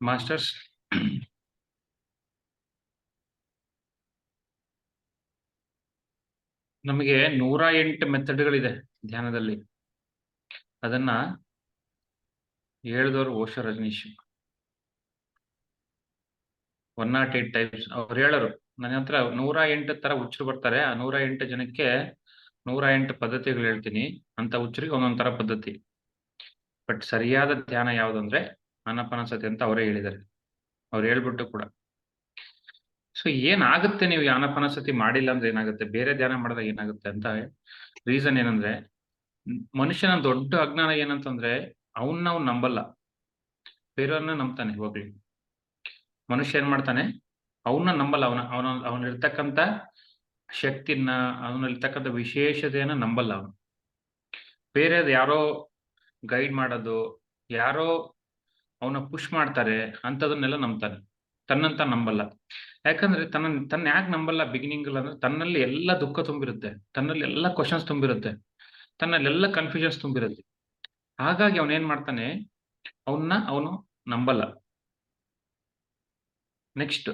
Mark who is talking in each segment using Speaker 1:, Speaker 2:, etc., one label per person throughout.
Speaker 1: Masters, ನಮಗೆ 108 ಮೆಥಡ್ಗಳಿದೆ ಧ್ಯಾನದಲ್ಲಿ. ಅದನ್ನ ಹೇಳಿದವರು ಓಶೋ ರಜನೀಶ್. 108 ಟೈಪ್ಸ್ ಅವ್ರು ಹೇಳರು. ನನ್ನ ಹತ್ರ 108 ತರ ಹುಚ್ಚರು ಬರ್ತಾರೆ. ಆ 108 ಜನಕ್ಕೆ 108 ಪದ್ಧತಿಗಳು ಹೇಳ್ತೀನಿ. ಅಂತ ಹುಚ್ಚರಿಗೆ ಒಂದೊಂದ್ ತರ ಪದ್ಧತಿ. ಬಟ್ ಸರಿಯಾದ ಧ್ಯಾನ ಯಾವ್ದಂದ್ರೆ ಆನಾಪಾನಸತಿ ಅಂತ ಅವರೇ ಹೇಳಿದ್ದಾರೆ. ಅವ್ರು ಹೇಳ್ಬಿಟ್ಟು ಕೂಡ. ಸೊ ಏನಾಗುತ್ತೆ ನೀವು ಈ ಆನಾಪಾನಸತಿ ಮಾಡಿಲ್ಲ ಅಂದ್ರೆ ಏನಾಗುತ್ತೆ, ಬೇರೆ ಧ್ಯಾನ ಮಾಡಿದಾಗ ಏನಾಗುತ್ತೆ ಅಂತ ರೀಸನ್ ಏನಂದ್ರೆ, ಮನುಷ್ಯನ ದೊಡ್ಡ ಅಜ್ಞಾನ ಏನಂತಂದ್ರೆ ಅವನ್ನ ನಾವು ನಂಬಲ್ಲ, ಬೇರೆಯವ್ರನ್ನ ನಂಬ್ತಾನೆ. ಹೋಗ್ಲಿ, ಮನುಷ್ಯ ಏನ್ ಮಾಡ್ತಾನೆ, ಅವನ್ನ ನಂಬಲ್ಲ. ಅವನಿರ್ತಕ್ಕಂಥ ಶಕ್ತಿನ, ಅವನಲ್ಲಿರ್ತಕ್ಕಂಥ ವಿಶೇಷತೆಯನ್ನ ನಂಬಲ್ಲ. ಅವನು ಬೇರೆದು ಯಾರೋ ಗೈಡ್ ಮಾಡೋದು, ಯಾರೋ ಅವನ ಪುಷ್ ಮಾಡ್ತಾರೆ ಅಂತದನ್ನೆಲ್ಲ ನಂಬ್ತಾನೆ, ತನ್ನಂತ ನಂಬಲ್ಲ. ಯಾಕಂದ್ರೆ ತನ್ನ ಯಾಕೆ ನಂಬಲ್ಲ ಬಿಗಿನಿಂಗ್ ಅಂದ್ರೆ, ತನ್ನಲ್ಲಿ ಎಲ್ಲ ದುಃಖ ತುಂಬಿರುತ್ತೆ, ತನ್ನಲ್ಲಿ ಎಲ್ಲ ಕ್ವಶನ್ಸ್ ತುಂಬಿರುತ್ತೆ, ತನ್ನಲ್ಲೆಲ್ಲ ಕನ್ಫ್ಯೂಷನ್ಸ್ ತುಂಬಿರುತ್ತೆ. ಹಾಗಾಗಿ ಅವನೇನ್ ಮಾಡ್ತಾನೆ, ಅವನು ನಂಬಲ್ಲ. ನೆಕ್ಸ್ಟ್,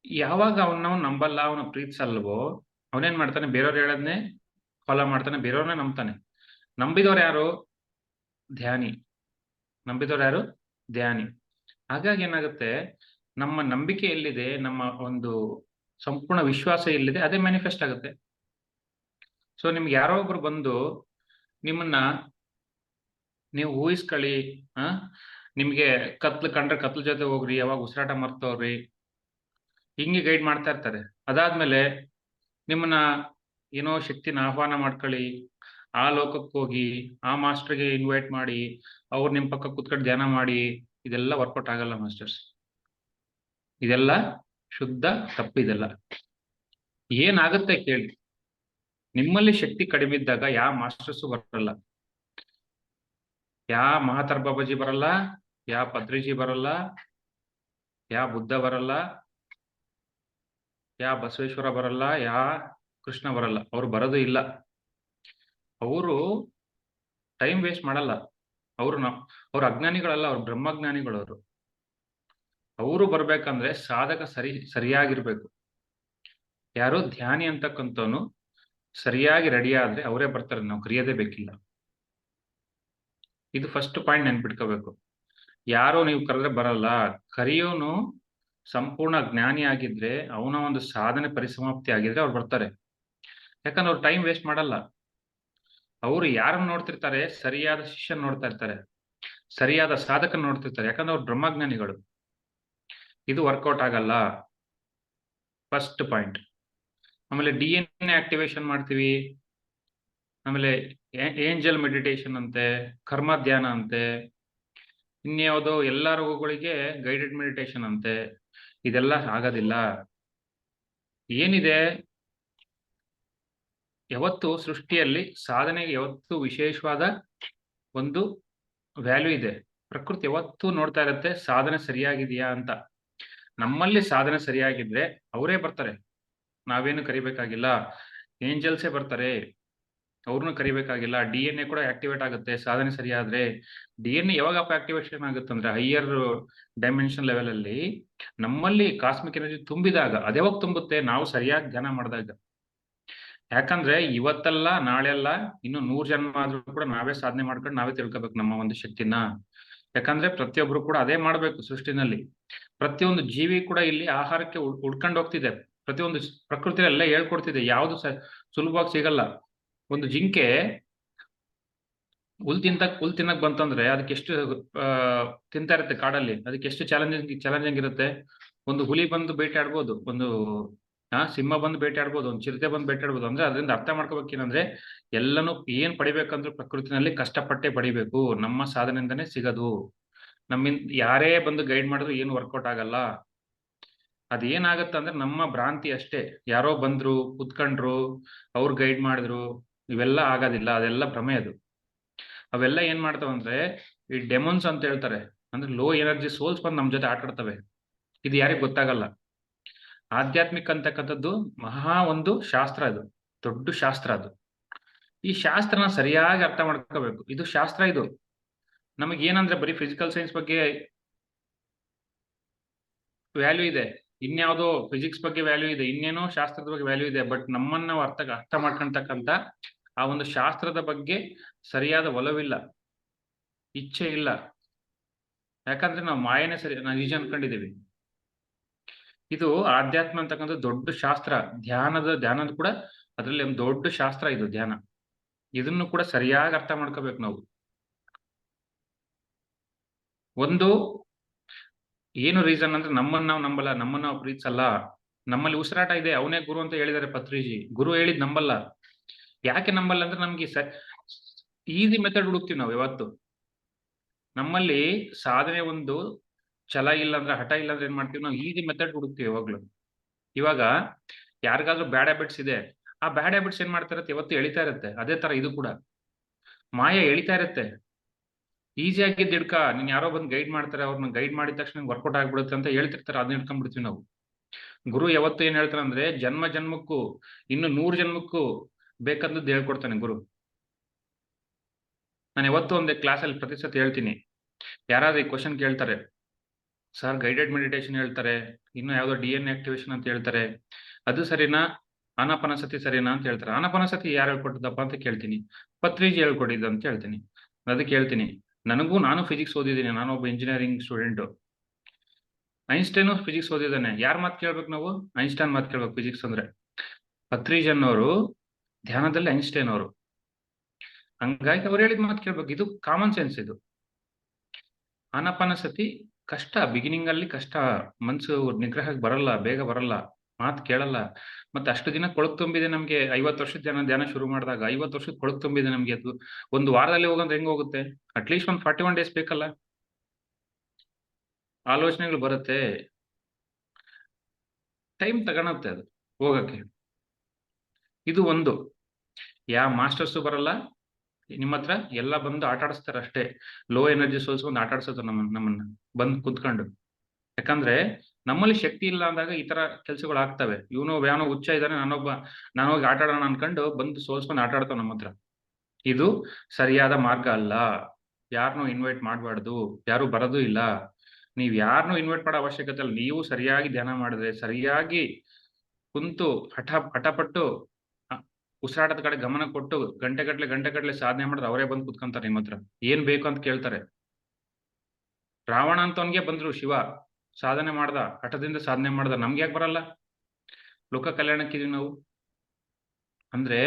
Speaker 1: ಯಾವಾಗ ಅವನ್ನ ನಂಬಲ್ಲ, ಅವನ ಪ್ರೀತಿಸಲ್ವೋ, ಅವನೇನ್ ಮಾಡ್ತಾನೆ, ಬೇರೆಯವ್ರು ಹೇಳೋದನ್ನೇ ಫಾಲೋ ಮಾಡ್ತಾನೆ, ಬೇರೆಯವ್ರನ್ನ ನಂಬ್ತಾನೆ. ನಂಬಿದವ್ರು ಯಾರು? ಧ್ಯಾನಿ. ನಂಬಿದವ್ರು ಯಾರು? ಧ್ಯಾನಿ. ಹಾಗಾಗಿ ಏನಾಗುತ್ತೆ, ನಮ್ಮ ನಂಬಿಕೆ ಎಲ್ಲಿದೆ, ನಮ್ಮ ಒಂದು ಸಂಪೂರ್ಣ ವಿಶ್ವಾಸ ಎಲ್ಲಿದೆ, ಅದೇ ಮ್ಯಾನಿಫೆಸ್ಟ್ ಆಗುತ್ತೆ. ಸೊ ನಿಮ್ಗೆ ಯಾರೋ ಒಬ್ರು ಬಂದು ನಿಮ್ಮನ್ನ, ನೀವು ಊಹಿಸ್ಕೊಳ್ಳಿ, ನಿಮ್ಗೆ ಕತ್ಲು ಕಂಡ್ರೆ ಕತ್ಲ ಜೊತೆ ಹೋಗ್ರಿ, ಯಾವಾಗ ಉಸಿರಾಟ ಮರ್ತವ್ರಿ, ಹಿಂಗೆ ಗೈಡ್ ಮಾಡ್ತಾ ಇರ್ತಾರೆ. ಅದಾದ್ಮೇಲೆ ನಿಮ್ಮನ್ನ ಏನೋ ಶಕ್ತಿನ ಆಹ್ವಾನ ಮಾಡ್ಕೊಳ್ಳಿ, ಆ ಲೋಕಕ್ಕೆ ಹೋಗಿ ಆ ಮಾಸ್ಟರ್ಗೆ ಇನ್ವೈಟ್ ಮಾಡಿ ಅವ್ರು ನಿಮ್ ಪಕ್ಕ ಕುತ್ಕೊಂಡು ಧ್ಯಾನ ಮಾಡಿ, ಇದೆಲ್ಲ ವರ್ಕೌಟ್ ಆಗಲ್ಲ ಮಾಸ್ಟರ್ಸ್. ಇದೆಲ್ಲ ಶುದ್ಧ ತಪ್ಪಿದೆಲ್ಲ. ಏನಾಗುತ್ತೆ ಕೇಳಿ, ನಿಮ್ಮಲ್ಲಿ ಶಕ್ತಿ ಕಡಿಮೆ ಇದ್ದಾಗ ಯಾವ ಮಾಸ್ಟರ್ಸು ಬರಲ್ಲ, ಯಾ ಮಹಾತಾರ್ ಬಾಬಾಜಿ ಬರಲ್ಲ, ಯಾ ಪತ್ರಿಜಿ ಬರಲ್ಲ, ಯಾ ಬುದ್ಧ ಬರಲ್ಲ, ಯಾ ಬಸವೇಶ್ವರ ಬರಲ್ಲ, ಯಾ ಕೃಷ್ಣ ಬರಲ್ಲ. ಅವ್ರು ಬರೋದು ಇಲ್ಲ. ಅವರು ಟೈಮ್ ವೇಸ್ಟ್ ಮಾಡಲ್ಲ. ಅವ್ರ ಅಜ್ಞಾನಿಗಳಲ್ಲ, ಅವ್ರು ಬ್ರಹ್ಮಜ್ಞಾನಿಗಳು. ಅವರು ಬರ್ಬೇಕಂದ್ರೆ ಸಾಧಕ ಸರಿಯಾಗಿರ್ಬೇಕು. ಯಾರೋ ಧ್ಯಾನಿ ಅಂತಕ್ಕಂಥವನು ಸರಿಯಾಗಿ ರೆಡಿ ಆದ್ರೆ ಅವರೇ ಬರ್ತಾರೆ, ನಾವು ಕರೆಯೋದೇ ಬೇಕಿಲ್ಲ. ಇದು ಫಸ್ಟ್ ಪಾಯಿಂಟ್ ನೆನ್ಪಿಟ್ಕೋಬೇಕು. ಯಾರೋ ನೀವು ಕರೆದ್ರೆ ಬರಲ್ಲ, ಕರೆಯೋನು ಸಂಪೂರ್ಣ ಜ್ಞಾನಿ ಆಗಿದ್ರೆ, ಅವನ ಒಂದು ಸಾಧನೆ ಪರಿಸಮಾಪ್ತಿ ಆಗಿದ್ರೆ ಅವ್ರು ಬರ್ತಾರೆ. ಯಾಕಂದ್ರೆ ಅವ್ರು ಟೈಮ್ ವೇಸ್ಟ್ ಮಾಡಲ್ಲ. ಅವರು ಯಾರನ್ನ ನೋಡ್ತಿರ್ತಾರೆ, ಸರಿಯಾದ ಶಿಷ್ಯನ್ ನೋಡ್ತಾ ಇರ್ತಾರೆ, ಸರಿಯಾದ ಸಾಧಕನ ನೋಡ್ತಿರ್ತಾರೆ. ಯಾಕಂದ್ರೆ ಅವ್ರು ಬ್ರಹ್ಮಜ್ಞಾನಿಗಳು. ಇದು ವರ್ಕೌಟ್ ಆಗಲ್ಲ, ಫಸ್ಟ್ ಪಾಯಿಂಟ್. ಆಮೇಲೆ DNA ಆಕ್ಟಿವೇಶನ್ ಮಾಡ್ತೀವಿ, ಆಮೇಲೆ ಏಂಜಲ್ ಮೆಡಿಟೇಷನ್ ಅಂತೆ, ಕರ್ಮ ಧ್ಯಾನ ಅಂತೆ, ಇನ್ಯಾವುದೋ ಎಲ್ಲ ರೋಗಗಳಿಗೆ ಗೈಡೆಡ್ ಮೆಡಿಟೇಷನ್ ಅಂತೆ. ಇದೆಲ್ಲ ಆಗೋದಿಲ್ಲ. ಏನಿದೆ, ಯಾವತ್ತು ಸೃಷ್ಟಿಯಲ್ಲಿ ಸಾಧನೆಗೆ ಯಾವತ್ತು ವಿಶೇಷವಾದ ಒಂದು ವ್ಯಾಲ್ಯೂ ಇದೆ. ಪ್ರಕೃತಿ ಯಾವತ್ತೂ ನೋಡ್ತಾ ಇರುತ್ತೆ ಸಾಧನೆ ಸರಿಯಾಗಿದೆಯಾ ಅಂತ. ನಮ್ಮಲ್ಲಿ ಸಾಧನೆ ಸರಿಯಾಗಿದ್ರೆ ಅವರೇ ಬರ್ತಾರೆ, ನಾವೇನು ಕರಿಬೇಕಾಗಿಲ್ಲ. ಏಂಜಲ್ಸೇ ಬರ್ತಾರೆ, ಅವ್ರನ್ನು ಕರಿಬೇಕಾಗಿಲ್ಲ. DNA ಕೂಡ ಆಕ್ಟಿವೇಟ್ ಆಗುತ್ತೆ ಸಾಧನೆ ಸರಿಯಾದ್ರೆ. DNA ಯಾವಾಗ ಆಕ್ಟಿವೇಶನ್ ಆಗುತ್ತೆ ಅಂದ್ರೆ, ಹೈಯರ್ ಡೈಮೆನ್ಷನ್ ಲೆವೆಲ್ ಅಲ್ಲಿ ನಮ್ಮಲ್ಲಿ ಕಾಸ್ಮಿಕ್ ಎನರ್ಜಿ ತುಂಬಿದಾಗ. ಅದ್ಯಾವಾಗ ತುಂಬುತ್ತೆ, ನಾವು ಸರಿಯಾಗಿ ಧ್ಯಾನ ಮಾಡಿದಾಗ. ಯಾಕಂದ್ರೆ ಇವತ್ತಲ್ಲ ನಾಳೆ ಅಲ್ಲ, ಇನ್ನು 100 ಜನ್ಮ ಆದ್ರೂ ಕೂಡ ನಾವೇ ಸಾಧನೆ ಮಾಡ್ಕೊಂಡು ನಾವೇ ತಿಳ್ಕೊಬೇಕು ನಮ್ಮ ಒಂದು ಶಕ್ತಿನ. ಯಾಕಂದ್ರೆ ಪ್ರತಿಯೊಬ್ರು ಕೂಡ ಅದೇ ಮಾಡ್ಬೇಕು ಸೃಷ್ಟಿನಲ್ಲಿ. ಪ್ರತಿಯೊಂದು ಜೀವಿ ಕೂಡ ಇಲ್ಲಿ ಆಹಾರಕ್ಕೆ ಹುಡ್ಕೊಂಡು ಹೋಗ್ತಿದೆ. ಪ್ರತಿಯೊಂದು ಪ್ರಕೃತಿಯಲ್ಲಿ ಎಲ್ಲ ಹೇಳ್ಕೊಡ್ತಿದೆ, ಯಾವ್ದು ಸುಲಭವಾಗಿ ಸಿಗಲ್ಲ. ಒಂದು ಜಿಂಕೆ ಹುಲ್ ತಿನ್ನಕ್ ಬಂತಂದ್ರೆ ಅದಕ್ಕೆ ಎಷ್ಟು ತಿಂತಾ ಇರುತ್ತೆ ಕಾಡಲ್ಲಿ, ಅದಕ್ಕೆ ಎಷ್ಟು ಚಾಲೆಂಜಿಂಗ್ ಇರುತ್ತೆ. ಒಂದು ಹುಲಿ ಬಂದು ಬೇಟೆ ಆಡ್ಬೋದು, ಒಂದು ಸಿಂಹ ಬಂದು ಬೇಟೆ ಆಡ್ಬೋದು, ಒಂದು ಚಿರತೆ ಬಂದು ಬೇಟೆ ಆಡ್ಬೋದು. ಅಂದ್ರೆ ಅದರಿಂದ ಅರ್ಥ ಮಾಡ್ಕೋಬೇಕೇನಂದ್ರೆ, ಎಲ್ಲನೂ ಏನ್ ಪಡಿಬೇಕಂದ್ರೆ ಪ್ರಕೃತಿನಲ್ಲಿ ಕಷ್ಟಪಟ್ಟೆ ಪಡಿಬೇಕು. ನಮ್ಮ ಸಾಧನೆಯಿಂದನೇ ಸಿಗದು. ನಮ್ಮಿಂದ ಯಾರೇ ಬಂದು ಗೈಡ್ ಮಾಡಿದ್ರು ಏನು ವರ್ಕೌಟ್ ಆಗಲ್ಲ. ಅದೇನಾಗತ್ತೆ ಅಂದ್ರೆ ನಮ್ಮ ಭ್ರಾಂತಿ ಅಷ್ಟೇ. ಯಾರೋ ಬಂದ್ರು ಕುತ್ಕೊಂಡ್ರು, ಅವ್ರು ಗೈಡ್ ಮಾಡಿದ್ರು, ಇವೆಲ್ಲ ಆಗೋದಿಲ್ಲ. ಅದೆಲ್ಲ ಭ್ರಮೆ. ಅದು ಅವೆಲ್ಲ ಏನ್ ಮಾಡ್ತಾವಂದ್ರೆ, ಈ ಡೆಮೋನ್ಸ್ ಅಂತ ಹೇಳ್ತಾರೆ, ಅಂದ್ರೆ ಲೋ ಎನರ್ಜಿ ಸೋಲ್ಸ್ ಬಂದು ನಮ್ ಜೊತೆ ಆಟಾಡ್ತವೆ. ಇದು ಯಾರಿಗ್ ಗೊತ್ತಾಗಲ್ಲ. ಆಧ್ಯಾತ್ಮಿಕ ಅಂತಕ್ಕಂಥದ್ದು ಮಹಾ ಒಂದು ಶಾಸ್ತ್ರ, ಇದು ದೊಡ್ಡ ಶಾಸ್ತ್ರ. ಅದು ಈ ಶಾಸ್ತ್ರನ ಸರಿಯಾಗಿ ಅರ್ಥ ಮಾಡ್ಕೋಬೇಕು. ಇದು ಶಾಸ್ತ್ರ, ಇದು ನಮಗೆ ಏನಂದ್ರೆ ಬರೀ ಫಿಸಿಕಲ್ ಸೈನ್ಸ್ ಬಗ್ಗೆ ವ್ಯಾಲ್ಯೂ ಇದೆ, ಇನ್ಯಾವುದೋ ಫಿಸಿಕ್ಸ್ ಬಗ್ಗೆ ವ್ಯಾಲ್ಯೂ ಇದೆ, ಇನ್ನೇನೋ ಶಾಸ್ತ್ರದ ಬಗ್ಗೆ ವ್ಯಾಲ್ಯೂ ಇದೆ. ಬಟ್ ನಮ್ಮನ್ನ ನಾವು ಅರ್ಥ ಮಾಡ್ಕೊಂತಕ್ಕಂತ ಆ ಒಂದು ಶಾಸ್ತ್ರದ ಬಗ್ಗೆ ಸರಿಯಾದ ಒಲವಿಲ್ಲ, ಇಚ್ಛೆ ಇಲ್ಲ. ಯಾಕಂದ್ರೆ ನಾವು ಮಾಯನೇ ಸರಿ ನಿಜ ಅನ್ಕೊಂಡಿದೀವಿ. ಇದು ಆಧ್ಯಾತ್ಮ ಅಂತಕ್ಕಂಥ ದೊಡ್ಡ ಶಾಸ್ತ್ರ, ಧ್ಯಾನದ ಕೂಡ ಅದರಲ್ಲಿ ಒಂದು ದೊಡ್ಡ ಶಾಸ್ತ್ರ ಇದು ಧ್ಯಾನ. ಇದನ್ನು ಕೂಡ ಸರಿಯಾಗಿ ಅರ್ಥ ಮಾಡ್ಕೋಬೇಕು ನಾವು. ಒಂದು ಏನು ರೀಸನ್ ಅಂದ್ರೆ ನಮ್ಮನ್ನ ನಾವು ನಂಬಲ್ಲ, ನಮ್ಮನ್ನ ನಾವು ಪ್ರೀತಿಸಲ್ಲ, ನಮ್ಮಲ್ಲಿ ಉಸಿರಾಟ ಇದೆ, ಅವನೇ ಗುರು ಅಂತ ಹೇಳಿದ್ದಾರೆ ಪತ್ರಿಜಿ. ಗುರು ಹೇಳಿದ್ ನಂಬಲ್ಲ. ಯಾಕೆ ನಂಬಲ್ಲ ಅಂದ್ರೆ ನಮ್ಗೆ ಈಸಿ ಮೆಥಡ್ ಹುಡುಕ್ತಿವಿ ನಾವು ಯಾವತ್ತು. ನಮ್ಮಲ್ಲಿ ಸಾಧನೆ ಒಂದು ಛಲ ಇಲ್ಲ ಅಂದ್ರೆ, ಹಠ ಇಲ್ಲ ಅಂದ್ರೆ ಏನ್ ಮಾಡ್ತೀವಿ ನಾವು, ಈಸಿ ಮೆಥಡ್ ಹುಡುಕ್ತಿವಿ ಯಾವಾಗ್ಲು. ಇವಾಗ ಯಾರಿಗಾದ್ರೂ ಬ್ಯಾಡ್ ಹ್ಯಾಬಿಟ್ಸ್ ಇದೆ, ಆ ಬ್ಯಾಡ್ ಹ್ಯಾಬಿಟ್ಸ್ ಏನ್ ಮಾಡ್ತಾ ಇರುತ್ತೆ, ಯಾವತ್ತು ಎಳಿತಾ ಇರುತ್ತೆ. ಅದೇ ತರ ಇದು ಕೂಡ ಮಾಯ ಎಳಿತಾ ಇರುತ್ತೆ. ಈಸಿ ಆಗಿದ್ದು ಹಿಡ್ಕ, ನೀನ್ ಯಾರೋ ಬಂದು ಗೈಡ್ ಮಾಡ್ತಾರೆ, ಅವ್ರನ್ನ ಗೈಡ್ ಮಾಡಿದ ತಕ್ಷಣ ವರ್ಕೌಟ್ ಆಗ್ಬಿಡುತ್ತೆ ಅಂತ ಹೇಳ್ತಿರ್ತಾರೆ, ಅದನ್ನ ಹಿಡ್ಕೊಂಡ್ಬಿಡ್ತೀವಿ ನಾವು. ಗುರು ಯಾವತ್ತು ಏನ್ ಹೇಳ್ತಾರೆ ಅಂದ್ರೆ, ಜನ್ಮ ಜನ್ಮಕ್ಕೂ ಇನ್ನು 100 ಜನ್ಮಕ್ಕೂ ಬೇಕಂದದ್ದು ಹೇಳ್ಕೊಡ್ತಾನೆ ಗುರು. ನಾನು ಯಾವತ್ತು ಒಂದೇ ಕ್ಲಾಸಲ್ಲಿ ಪ್ರತಿಶತ ಹೇಳ್ತೀನಿ, ಯಾರಾದ್ರೂ ಈ ಕ್ವಶನ್ ಕೇಳ್ತಾರೆ, ಸರ್ ಗೈಡೆಡ್ ಮೆಡಿಟೇಷನ್ ಹೇಳ್ತಾರೆ, ಇನ್ನು ಯಾವ್ದೋ DNA ಆಕ್ಟಿವೇಶನ್ ಅಂತ ಹೇಳ್ತಾರೆ, ಅದು ಸರಿನಾ, ಆನಾಪಾನಸತಿ ಸರಿನಾ ಅಂತ ಹೇಳ್ತಾರೆ. ಆನಾಪಾನಸತಿ ಯಾರು ಹೇಳ್ಕೊಟ್ಟಿದ್ದಪ್ಪ ಅಂತ ಕೇಳ್ತೀನಿ. ಪತ್ರಿಜಿ ಹೇಳ್ಕೊಟ್ಟಿದ್ದು ಅಂತ ಹೇಳ್ತೀನಿ. ಅದಕ್ಕೆ ಹೇಳ್ತೀನಿ, ನಾನು ಫಿಸಿಕ್ಸ್ ಓದಿದ್ದೀನಿ, ನಾನೊಬ್ಬ ಇಂಜಿನಿಯರಿಂಗ್ ಸ್ಟೂಡೆಂಟ್. Einstein physics ಓದಿದ್ದಾನೆ. ಯಾರ ಮಾತು ಕೇಳ್ಬೇಕು ನಾವು, ಐನ್ಸ್ಟೈನ್ ಮಾತು ಕೇಳ್ಬೇಕು ಫಿಸಿಕ್ಸ್ ಅಂದ್ರೆ. ಪತ್ರಿಜನ್ ಅವರು ಧ್ಯಾನದಲ್ಲಿ ಐನ್ಸ್ಟೈನ್ ಅವರು, ಹಂಗಾಗಿ ಅವ್ರು ಹೇಳಿದ ಮಾತು ಕೇಳ್ಬೇಕು. ಇದು ಕಾಮನ್ ಸೆನ್ಸ್. ಇದು ಆನಾಪಾನಸತಿ ಕಷ್ಟ, ಬಿಗಿನಿಂಗ್ ಅಲ್ಲಿ ಕಷ್ಟ, ಮನ್ಸು ನಿಗ್ರಹಕ್ಕೆ ಬರಲ್ಲ, ಬೇಗ ಬರಲ್ಲ, ಮಾತು ಕೇಳಲ್ಲ. ಮತ್ತೆ ಅಷ್ಟು ದಿನ ಕೊಳಕು ತುಂಬಿದೆ ನಮ್ಗೆ. 50 ವರ್ಷದ ಧ್ಯಾನ ಶುರು ಮಾಡಿದಾಗ 50 ವರ್ಷದ ಕೊಳಕು ತುಂಬಿದೆ ನಮ್ಗೆ. ಅದು ಒಂದು ವಾರದಲ್ಲಿ ಹೋಗಂದ್ರೆ ಹೆಂಗ್ ಹೋಗುತ್ತೆ? ಅಟ್ಲೀಸ್ಟ್ ಒಂದು 41 ಡೇಸ್ ಬೇಕಲ್ಲ, ಆಲೋಚನೆಗಳು ಬರುತ್ತೆ, ಟೈಮ್ ತಗೊಳತ್ತೆ ಅದು ಹೋಗಕ್ಕೆ. ಇದು ಒಂದು, ಯಾವ ಮಾಸ್ಟರ್ಸು ಬರಲ್ಲ ನಿಮ್ಮ ಹತ್ರ, ಎಲ್ಲ ಬಂದು ಆಟ ಆಡಿಸ್ತಾರೆ ಅಷ್ಟೇ. ಲೋ ಎನರ್ಜಿ ಸೋಲ್ಸ್ ಬಂದು ಆಟ ಆಡ್ಸೋದು ನಮ್ಮನ್ನ ಬಂದು ಕುತ್ಕೊಂಡು. ಯಾಕಂದ್ರೆ ನಮ್ಮಲ್ಲಿ ಶಕ್ತಿ ಇಲ್ಲ ಅಂದಾಗ ಈ ತರ ಕೆಲಸಗಳು ಆಗ್ತವೆ. ಇವನು ವ್ಯಾನೋ ಹುಚ್ಚ ಇದ್ದಾನೆ, ನಾನು ಹೋಗಿ ಆಟ ಆಡೋಣ ಅನ್ಕೊಂಡು ಬಂದು ಸೋಲ್ಸ್ಕೊಂಡು ಆಟ ಆಡ್ತಾವ ನಮ್ಮ ಹತ್ರ. ಇದು ಸರಿಯಾದ ಮಾರ್ಗ ಅಲ್ಲ. ಯಾರನ್ನೂ ಇನ್ವೈಟ್ ಮಾಡಬಾರ್ದು, ಯಾರು ಬರೋದು ಇಲ್ಲ. ನೀವ್ ಯಾರನ್ನೂ ಇನ್ವೈಟ್ ಮಾಡೋ ಅವಶ್ಯಕತೆ ಇಲ್ಲ. ನೀವು ಸರಿಯಾಗಿ ಧ್ಯಾನ ಮಾಡಿದ್ರೆ, ಸರಿಯಾಗಿ ಕುಂತು ಹಠಪಟ್ಟು ಉಸಿರಾಟದ ಕಡೆ ಗಮನ ಕೊಟ್ಟು ಗಂಟೆಗಟ್ಲೆ ಸಾಧನೆ ಮಾಡಿದ್ರೆ ಅವರೇ ಬಂದು ಕುತ್ಕೊಂತಾರೆ ನಿಮ್ಮ ಹತ್ರ. ಏನ್ ಬೇಕು ಅಂತ ಕೇಳ್ತಾರೆ. ರಾವಣ ಅಂತವನ್ಗೆ ಬಂದ್ರು ಶಿವ, ಸಾಧನೆ ಮಾಡ್ದ, ಹಠದಿಂದ ಸಾಧನೆ ಮಾಡ್ದ. ನಮ್ಗೆ ಯಾಕೆ ಬರಲ್ಲ? ಲೋಕ ಕಲ್ಯಾಣಕ್ಕಿದೀವಿ ನಾವು. ಅಂದ್ರೆ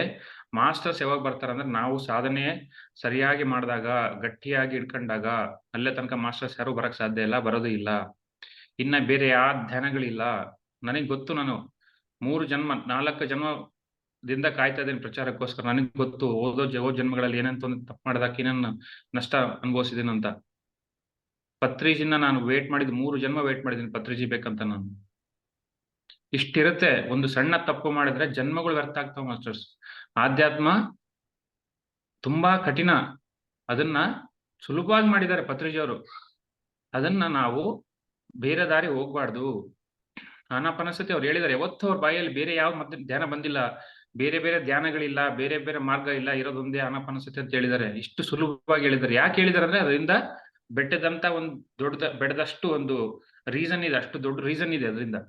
Speaker 1: ಮಾಸ್ಟರ್ಸ್ ಯಾವಾಗ ಬರ್ತಾರ ಅಂದ್ರೆ, ನಾವು ಸಾಧನೆ ಸರಿಯಾಗಿ ಮಾಡಿದಾಗ, ಗಟ್ಟಿಯಾಗಿ ಇಟ್ಕೊಂಡಾಗ, ಅಲ್ಲೇ ತನಕ ಮಾಸ್ಟರ್ಸ್ ಯಾರು ಬರಕ್ ಸಾಧ್ಯ ಇಲ್ಲ, ಬರೋದು ಇಲ್ಲ. ಇನ್ನ ಬೇರೆ ಯಾವ ಧ್ಯಾನಗಳಿಲ್ಲ. ನನಗ್ ಗೊತ್ತು, ನಾನು 3 ಜನ್ಮ 4 ಜನ್ಮದಿಂದ ಕಾಯ್ತಾ ಇದ್ದೀನಿ ಪ್ರಚಾರಕ್ಕೋಸ್ಕರ. ನನಗೆ ಗೊತ್ತು ಓದೋ ಜನ್ಮಗಳಲ್ಲಿ ಏನಂತ ಒಂದು ತಪ್ಪು ಮಾಡಿದಾಕ ಏನೇನು ನಷ್ಟ ಅನುಭವಿಸಿದೀನಿ ಅಂತ. ಪತ್ರಿಜಿನ ನಾನು ವೇಟ್ ಮಾಡಿದ್ 3 ಜನ್ಮ ವೇಟ್ ಮಾಡಿದ್ದೀನಿ ಪತ್ರಿಜಿ ಬೇಕಂತ. ನಾನು ಇಷ್ಟಿರುತ್ತೆ. ಒಂದು ಸಣ್ಣ ತಪ್ಪು ಮಾಡಿದ್ರೆ ಜನ್ಮಗಳು ವ್ಯರ್ಥ ಆಗ್ತಾವ ಮಾಸ್ಟರ್ಸ್. ಆಧ್ಯಾತ್ಮ ತುಂಬಾ ಕಠಿಣ, ಅದನ್ನ ಸುಲಭವಾಗಿ ಮಾಡಿದ್ದಾರೆ ಪತ್ರಿಜಿ ಅವರು. ಅದನ್ನ ನಾವು ಬೇರೆ ದಾರಿ ಹೋಗ್ಬಾರ್ದು. ಆನಾಪಾನಸತಿ ಅವ್ರು ಹೇಳಿದ್ದಾರೆ, ಯಾವತ್ತು ಅವ್ರ ಬಾಯಲ್ಲಿ ಬೇರೆ ಯಾವ ಧ್ಯಾನ ಬಂದಿಲ್ಲ, ಬೇರೆ ಬೇರೆ ಧ್ಯಾನಗಳಿಲ್ಲ, ಬೇರೆ ಬೇರೆ ಮಾರ್ಗ ಇಲ್ಲ, ಇರೋದೊಂದೇ ಆನಾಪಾನಸತಿ ಅಂತ ಹೇಳಿದ್ದಾರೆ. ಇಷ್ಟು ಸುಲಭವಾಗಿ ಹೇಳಿದ್ದಾರೆ. ಯಾಕೆ ಹೇಳಿದಾರೆ ಅಂದ್ರೆ, ಅದರಿಂದ ಬೆಟ್ಟದಂತ ಒಂದು ಬೆಳೆದಷ್ಟು ಒಂದು ರೀಸನ್ ಇದೆ, ಅಷ್ಟು ದೊಡ್ಡ ರೀಸನ್ ಇದೆ ಅದರಿಂದ.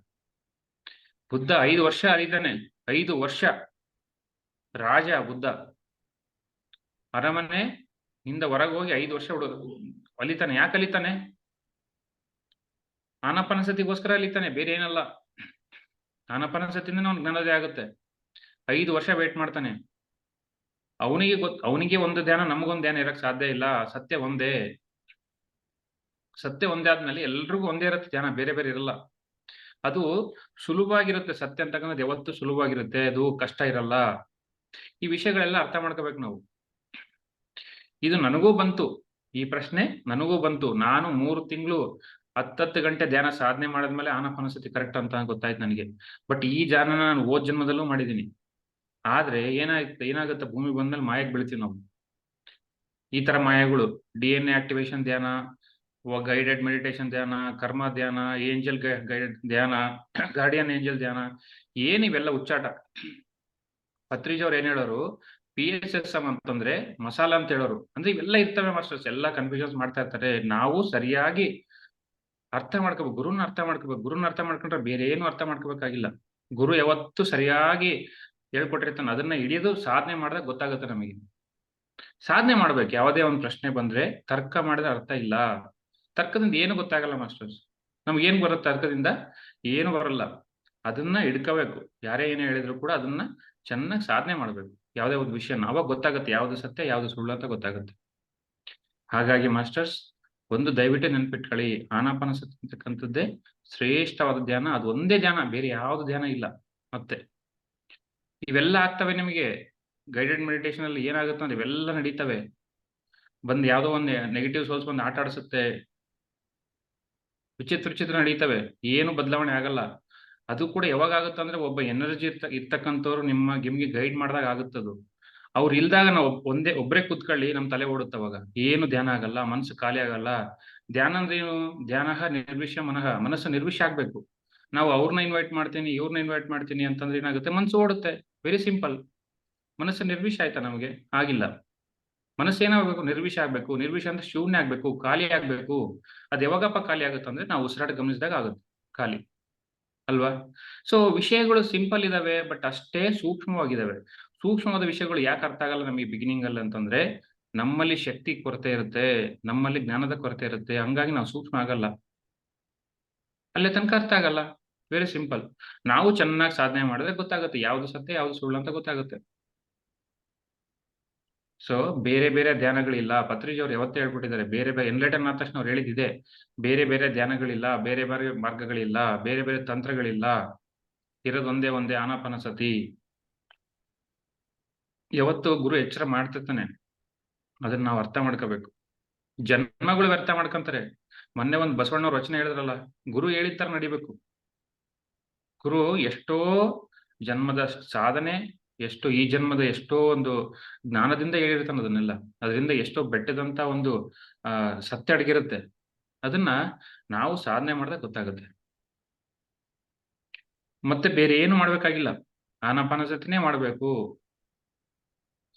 Speaker 1: ಬುದ್ಧ 5 ವರ್ಷ ಅಲಿತಾನೆ, 5 ವರ್ಷ ರಾಜ ಬುದ್ಧ. ಅರಮನೆ ಇಂದ ಹೊರಗೆ ಹೋಗಿ 5 ವರ್ಷ ಅಲಿತಾನೆ. ಯಾಕೆ ಅಲಿತಾನೆ? ಆನಾಪಾನಸತಿಗೋಸ್ಕರ ಅಲಿತಾನೆ, ಬೇರೆ ಏನಲ್ಲ. ಆನಾಪಾನಸತಿಯಿಂದ ಅವ್ನಿಗೆ ಜ್ಞಾನೋದಯ ಆಗುತ್ತೆ. 5 ವರ್ಷ ವೇಟ್ ಮಾಡ್ತಾನೆ. ಅವನಿಗೆ ಒಂದು ಧ್ಯಾನ, ನಮಗೊಂದು ಧ್ಯಾನ ಇರಕ್ ಸಾಧ್ಯ ಇಲ್ಲ. ಸತ್ಯ ಒಂದೇ. ಸತ್ಯ ಒಂದೇ ಆದ್ಮೇಲೆ ಎಲ್ರಿಗೂ ಒಂದೇ ಇರುತ್ತೆ ಧ್ಯಾನ, ಬೇರೆ ಬೇರೆ ಇರಲ್ಲ. ಅದು ಸುಲಭವಾಗಿರುತ್ತೆ. ಸತ್ಯ ಅಂತಕ್ಕಂಥದ್ದು ಯಾವತ್ತೂ ಸುಲಭವಾಗಿರುತ್ತೆ, ಅದು ಕಷ್ಟ ಇರಲ್ಲ. ಈ ವಿಷಯಗಳೆಲ್ಲ ಅರ್ಥ ಮಾಡ್ಕೋಬೇಕು ನಾವು. ಇದು ನನಗೂ ಬಂತು, ಈ ಪ್ರಶ್ನೆ ನನಗೂ ಬಂತು. ನಾನು 3 ತಿಂಗಳು 10 ಗಂಟೆ ಧ್ಯಾನ ಸಾಧನೆ ಮಾಡಿದ್ಮೇಲೆ ಆನಾಪಾನಸತಿ ಕರೆಕ್ಟ್ ಅಂತ ಗೊತ್ತಾಯ್ತು ನನಗೆ. ಬಟ್ ಈ ಧ್ಯಾನ ನಾನು ಓದ್ ಜನ್ಮದಲ್ಲೂ ಮಾಡಿದ್ದೀನಿ. ಆದ್ರೆ ಏನಾಗುತ್ತೆ, ಭೂಮಿ ಬಂದ್ಮೇಲೆ ಮಾಯಕ್ಕೆ ಬೀಳ್ತೀವಿ ನಾವು. ಈ ತರ ಮಾಯಗಳು, DNA ಆಕ್ಟಿವೇಶನ್ ಧ್ಯಾನ, ಗೈಡೆಡ್ ಮೆಡಿಟೇಷನ್ ಧ್ಯಾನ, ಕರ್ಮ ಧ್ಯಾನ, ಏಂಜಲ್ ಗೈಡೆಡ್ ಧ್ಯಾನ, ಗಾರ್ಡಿಯನ್ ಏಂಜಲ್ ಧ್ಯಾನ, ಏನಿವೆಲ್ಲ ಹುಚ್ಚಾಟ. ಪತ್ರಿಜಿ ಅವ್ರು ಏನ್ ಹೇಳೋರು, PSSM ಅಂತಂದ್ರೆ ಮಸಾಲ ಅಂತ ಹೇಳೋರು. ಅಂದ್ರೆ ಇವೆಲ್ಲ ಇರ್ತವೆ ಮಾಸ್ಟರ್ಸ್, ಎಲ್ಲ ಕನ್ಫ್ಯೂಷನ್ಸ್ ಮಾಡ್ತಾ ಇರ್ತಾರೆ. ನಾವು ಸರಿಯಾಗಿ ಅರ್ಥ ಮಾಡ್ಕೋಬೇಕು, ಗುರುನ ಅರ್ಥ ಮಾಡ್ಕೋಬೇಕು. ಗುರುನ ಅರ್ಥ ಮಾಡ್ಕೊಂಡ್ರೆ ಬೇರೆ ಏನು ಅರ್ಥ ಮಾಡ್ಕೋಬೇಕಾಗಿಲ್ಲ. ಗುರು ಯಾವತ್ತು ಸರಿಯಾಗಿ ಹೇಳ್ಕೊಟ್ಟಿರ್ತಾನೆ, ಅದನ್ನ ಹಿಡಿದು ಸಾಧನೆ ಮಾಡಿದಾಗ ಗೊತ್ತಾಗುತ್ತೆ ನಮಗೆ. ಸಾಧನೆ ಮಾಡ್ಬೇಕು. ಯಾವುದೇ ಒಂದು ಪ್ರಶ್ನೆ ಬಂದ್ರೆ ತರ್ಕ ಮಾಡಿದ್ರೆ ಅರ್ಥ ಇಲ್ಲ. ತರ್ಕದಿಂದ ಏನು ಗೊತ್ತಾಗಲ್ಲ ಮಾಸ್ಟರ್ಸ್. ನಮ್ಗೆ ಏನ್ ಬರುತ್ತೆ ತರ್ಕದಿಂದ? ಏನು ಬರಲ್ಲ. ಅದನ್ನ ಹಿಡ್ಕೋಬೇಕು. ಯಾರೇ ಏನೇ ಹೇಳಿದ್ರು ಕೂಡ ಅದನ್ನ ಚೆನ್ನಾಗಿ ಸಾಧನೆ ಮಾಡ್ಬೇಕು. ಯಾವುದೇ ಒಂದು ವಿಷಯ ಅವಾಗ ಗೊತ್ತಾಗುತ್ತೆ ಯಾವ್ದು ಸತ್ಯ ಯಾವ್ದು ಸುಳ್ಳು ಅಂತ ಗೊತ್ತಾಗುತ್ತೆ. ಹಾಗಾಗಿ ಮಾಸ್ಟರ್ಸ್, ಒಂದು ದಯವಿಟ್ಟು ನೆನ್ಪಿಟ್ಕೊಳ್ಳಿ, ಆನಾಪಾನಸತಿ ಅಂತಕ್ಕಂಥದ್ದೇ ಶ್ರೇಷ್ಠವಾದ ಧ್ಯಾನ. ಅದು ಒಂದೇ ಧ್ಯಾನ, ಬೇರೆ ಯಾವ್ದು ಧ್ಯಾನ ಇಲ್ಲ. ಮತ್ತೆ ಇವೆಲ್ಲ ಆಗ್ತವೆ ನಿಮಗೆ ಗೈಡೆಡ್ ಮೆಡಿಟೇಷನ್ ಅಲ್ಲಿ. ಏನಾಗುತ್ತೆ ಅಂದ್ರೆ ಇವೆಲ್ಲ ನಡೀತವೆ. ಬಂದ್ ಯಾವ್ದೋ ಒಂದು ನೆಗೆಟಿವ್ ಸೋರ್ಸ್ ಬಂದು ಆಟ ಆಡಿಸುತ್ತೆ, ವಿಚಿತ್ರ ನಡೀತವೆ, ಏನು ಬದಲಾವಣೆ ಆಗಲ್ಲ. ಅದು ಕೂಡ ಯಾವಾಗ ಆಗುತ್ತೆ ಅಂದ್ರೆ ಒಬ್ಬ ಎನರ್ಜಿ ಇರ್ತಕ್ಕಂಥವ್ರು ನಿಮ್ಗೆ ಗೈಡ್ ಮಾಡಿದಾಗ ಆಗುತ್ತದು. ಅವ್ರು ಇಲ್ದಾಗ ನಾವು ಒಬ್ಬರೇ ಕೂತ್ಕೊಳ್ಳಿ, ನಮ್ ತಲೆ ಓಡುತ್ತೆ. ಅವಾಗ ಏನು ಧ್ಯಾನ ಆಗಲ್ಲ, ಮನಸ್ಸು ಖಾಲಿ ಆಗಲ್ಲ. ಧ್ಯಾನ ಅಂದ್ರೆ ಏನು? ಧ್ಯಾನ ನಿರ್ವಿಷ್ಯ ಮನಃ, ಮನಸ್ಸು ನಿರ್ವಿಷ್ಯ ಆಗ್ಬೇಕು. ನಾವು ಅವ್ರನ್ನ ಇನ್ವೈಟ್ ಮಾಡ್ತೀನಿ ಇವ್ರನ್ನ ಇನ್ವೈಟ್ ಮಾಡ್ತೀನಿ ಅಂತಂದ್ರೆ ಏನಾಗುತ್ತೆ? ಮನಸ್ಸು ಓಡುತ್ತೆ. Very simple. ಮನಸ್ಸು ನಿರ್ವಿಷ್ಯ ಆಯ್ತಾ? ನಮಗೆ ಆಗಿಲ್ಲ. ಮನಸ್ಸು ಏನಾಗಬೇಕು? ನಿರ್ವಿಷ್ಯ ಆಗ್ಬೇಕು. ನಿರ್ವಿಷ್ಯ ಅಂದ್ರೆ ಶೂನ್ಯ ಆಗ್ಬೇಕು, ಖಾಲಿ ಆಗ್ಬೇಕು. ಅದ್ ಯಾವಾಗಪ್ಪ ಖಾಲಿ ಆಗುತ್ತೆ ಅಂದ್ರೆ ನಾವು ಉಸಿರಾಟ ಗಮನಿಸಿದಾಗ ಆಗುತ್ತೆ ಖಾಲಿ, ಅಲ್ವಾ? ಸೊ ವಿಷಯಗಳು ಸಿಂಪಲ್ ಇದಾವೆ, ಬಟ್ ಅಷ್ಟೇ ಸೂಕ್ಷ್ಮವಾಗಿದ್ದಾವೆ. ಸೂಕ್ಷ್ಮವಾದ ವಿಷಯಗಳು ಯಾಕೆ ಅರ್ಥ ಆಗಲ್ಲ ನಮಗೆ ಬಿಗಿನಿಂಗ್ ಅಲ್ಲಿ ಅಂತಂದ್ರೆ, ನಮ್ಮಲ್ಲಿ ಶಕ್ತಿ ಕೊರತೆ ಇರುತ್ತೆ, ನಮ್ಮಲ್ಲಿ ಜ್ಞಾನದ ಕೊರತೆ ಇರುತ್ತೆ. ಹಂಗಾಗಿ ನಾವು ಸೂಕ್ಷ್ಮ ಆಗಲ್ಲ, ಅಲ್ಲೇ ತನಕ ಅರ್ಥ ಆಗಲ್ಲ. Very simple. ನಾವು ಚೆನ್ನಾಗಿ ಸಾಧನೆ ಮಾಡಿದ್ರೆ ಗೊತ್ತಾಗುತ್ತೆ ಯಾವ್ದು ಸತ್ಯ ಯಾವ್ದು ಸುಳ್ಳು ಅಂತ ಗೊತ್ತಾಗುತ್ತೆ. ಸೊ ಬೇರೆ ಬೇರೆ ಧ್ಯಾನಗಳಿಲ್ಲ. ಪತ್ರಿಜಿ ಅವ್ರು ಯಾವತ್ತೇ ಹೇಳ್ಬಿಟ್ಟಿದ್ದಾರೆ, ಬೇರೆ ಬೇರೆ ಎನ್ಲೈಟನ್ ಆದ ತಕ್ಷಣ ಅವ್ರು ಹೇಳಿದ್ದಿದೆ, ಬೇರೆ ಬೇರೆ ಧ್ಯಾನಗಳಿಲ್ಲ, ಬೇರೆ ಬೇರೆ ಮಾರ್ಗಗಳಿಲ್ಲ, ಬೇರೆ ಬೇರೆ ತಂತ್ರಗಳಿಲ್ಲ, ಇರೋದೊಂದೇ ಒಂದೇ ಆನಾಪಾನಸತಿ. ಯಾವತ್ತು ಗುರು ಎಚ್ಚರ ಮಾಡ್ತಿರ್ತಾನೆ, ಅದನ್ನ ನಾವು ಅರ್ಥ ಮಾಡ್ಕೋಬೇಕು. ಜನ್ಮಗಳು ವ್ಯರ್ಥ ಮಾಡ್ಕೊಂತಾರೆ. ಮೊನ್ನೆ ಒಂದು ಬಸವಣ್ಣವ್ರ ವಚನ ಹೇಳಿದ್ರಲ್ಲ, ಗುರು ಹೇಳಿದ ತರ ನಡಿಬೇಕು. ಗುರು ಎಷ್ಟೋ ಜನ್ಮದ ಸಾಧನೆ, ಎಷ್ಟೋ ಈ ಜನ್ಮದ ಎಷ್ಟೋ ಒಂದು ಜ್ಞಾನದಿಂದ ಹೇಳಿರ್ತಾನೆ ಅದನ್ನೆಲ್ಲ. ಅದರಿಂದ ಎಷ್ಟೋ ಬೆಟ್ಟದಂತ ಒಂದು ಸತ್ಯ ಅಡಗಿರುತ್ತೆ. ಅದನ್ನ ನಾವು ಸಾಧನೆ ಮಾಡಿದಾಗ ಗೊತ್ತಾಗುತ್ತೆ. ಮತ್ತೆ ಬೇರೆ ಏನು ಮಾಡ್ಬೇಕಾಗಿಲ್ಲ, ಆನಾಪಾನಸತಿನೇ ಮಾಡ್ಬೇಕು.